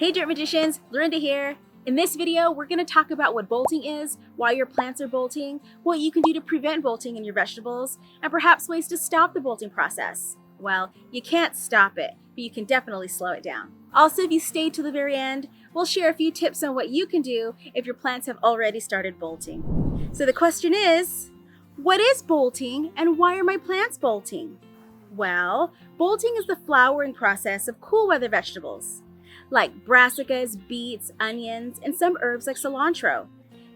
Hey Dirt Magicians, Lorinda here. In this video, we're going to talk about what bolting is, why your plants are bolting, what you can do to prevent bolting in your vegetables, and perhaps ways to stop the bolting process. Well, you can't stop it, but you can definitely slow it down. Also, if you stay to the very end, we'll share a few tips on what you can do if your plants have already started bolting. So the question is, what is bolting and why are my plants bolting? Well, bolting is the flowering process of cool weather vegetables, like brassicas, beets, onions, and some herbs like cilantro.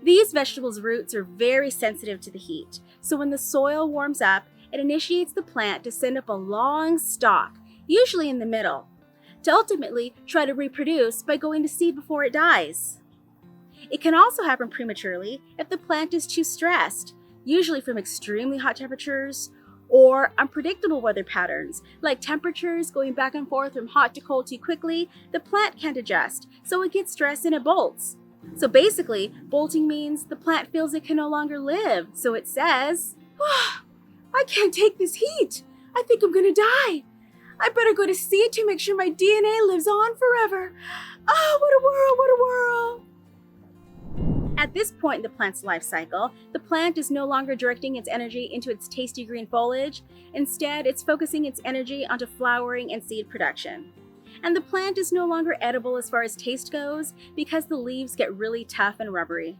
These vegetables' roots are very sensitive to the heat, so when the soil warms up, it initiates the plant to send up a long stalk, usually in the middle, to ultimately try to reproduce by going to seed before it dies. It can also happen prematurely if the plant is too stressed, usually from extremely hot temperatures or unpredictable weather patterns, like temperatures going back and forth from hot to cold too quickly. The plant can't adjust, so it gets stressed and it bolts. So basically, bolting means the plant feels it can no longer live, so it says, I can't take this heat. I think I'm gonna die. I better go to seed to make sure my DNA lives on forever. Oh, what a world, what a world. At this point in the plant's life cycle, the plant is no longer directing its energy into its tasty green foliage. Instead, it's focusing its energy onto flowering and seed production. And the plant is no longer edible as far as taste goes because the leaves get really tough and rubbery.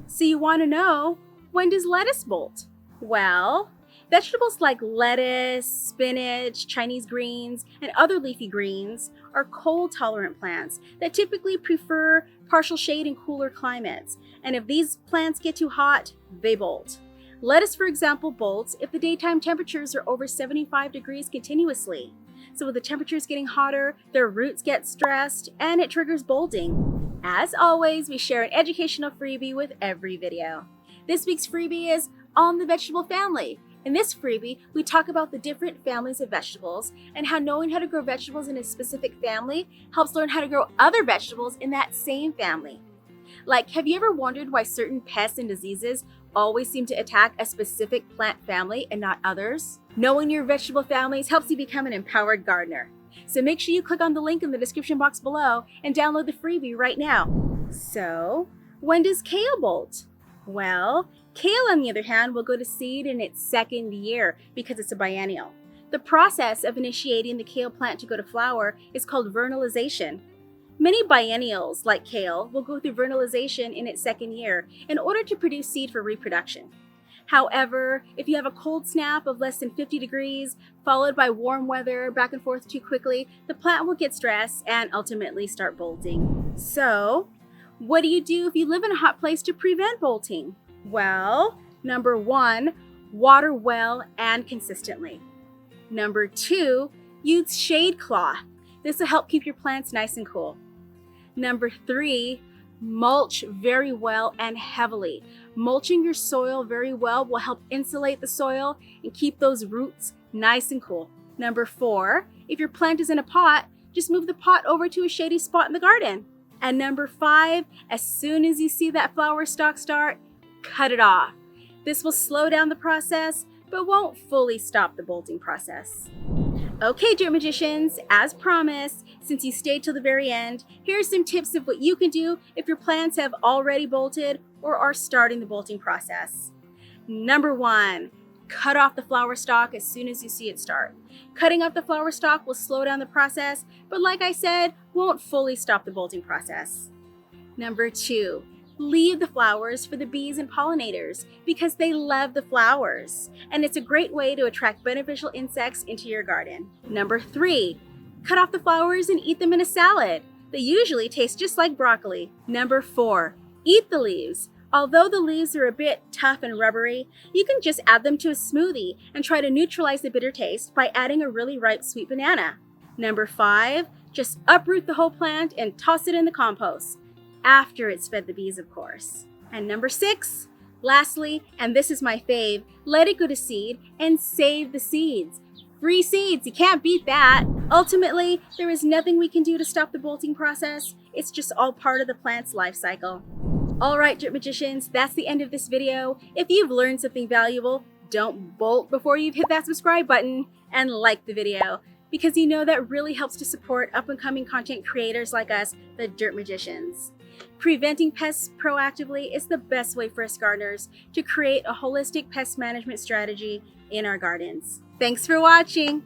So you want to know, when does lettuce bolt? Well, vegetables like lettuce, spinach, Chinese greens, and other leafy greens are cold-tolerant plants that typically prefer partial shade in cooler climates. And if these plants get too hot, they bolt. Lettuce, for example, bolts if the daytime temperatures are over 75 degrees continuously. So with the temperatures getting hotter, their roots get stressed, and it triggers bolting. As always, we share an educational freebie with every video. This week's freebie is on the vegetable family. In this freebie, we talk about the different families of vegetables and how knowing how to grow vegetables in a specific family helps learn how to grow other vegetables in that same family. Like, have you ever wondered why certain pests and diseases always seem to attack a specific plant family and not others? Knowing your vegetable families helps you become an empowered gardener. So make sure you click on the link in the description box below and download the freebie right now. So, when does kale bolt? Well, kale, on the other hand, will go to seed in its second year because it's a biennial. The process of initiating the kale plant to go to flower is called vernalization. Many biennials, like kale, will go through vernalization in its second year in order to produce seed for reproduction. However, if you have a cold snap of less than 50 degrees, followed by warm weather back and forth too quickly, the plant will get stressed and ultimately start bolting. So, what do you do if you live in a hot place to prevent bolting? Well, number 1, water well and consistently. Number 2, use shade cloth. This will help keep your plants nice and cool. Number 3, mulch very well and heavily. Mulching your soil very well will help insulate the soil and keep those roots nice and cool. Number 4, if your plant is in a pot, just move the pot over to a shady spot in the garden. And number 5, as soon as you see that flower stalk start, cut it off. This will slow down the process, but won't fully stop the bolting process. Okay, Dirt Magicians, as promised, since you stayed till the very end, here are some tips of what you can do if your plants have already bolted or are starting the bolting process. Number 1, cut off the flower stalk as soon as you see it start. Cutting off the flower stalk will slow down the process, but like I said, won't fully stop the bolting process. Number 2, leave the flowers for the bees and pollinators because they love the flowers, and it's a great way to attract beneficial insects into your garden. Number 3, cut off the flowers and eat them in a salad. They usually taste just like broccoli. Number 4, eat the leaves. Although the leaves are a bit tough and rubbery, you can just add them to a smoothie and try to neutralize the bitter taste by adding a really ripe sweet banana. Number 5, just uproot the whole plant and toss it in the compost, after it's fed the bees, of course. And number 6, lastly, and this is my fave, let it go to seed and save the seeds. Free seeds, you can't beat that. Ultimately, there is nothing we can do to stop the bolting process. It's just all part of the plant's life cycle. All right, Dirt Magicians, that's the end of this video. If you've learned something valuable, don't bolt before you've hit that subscribe button and like the video. because you know that really helps to support up-and-coming content creators like us, the Dirt Magicians. Preventing pests proactively is the best way for us gardeners to create a holistic pest management strategy in our gardens. Thanks for watching!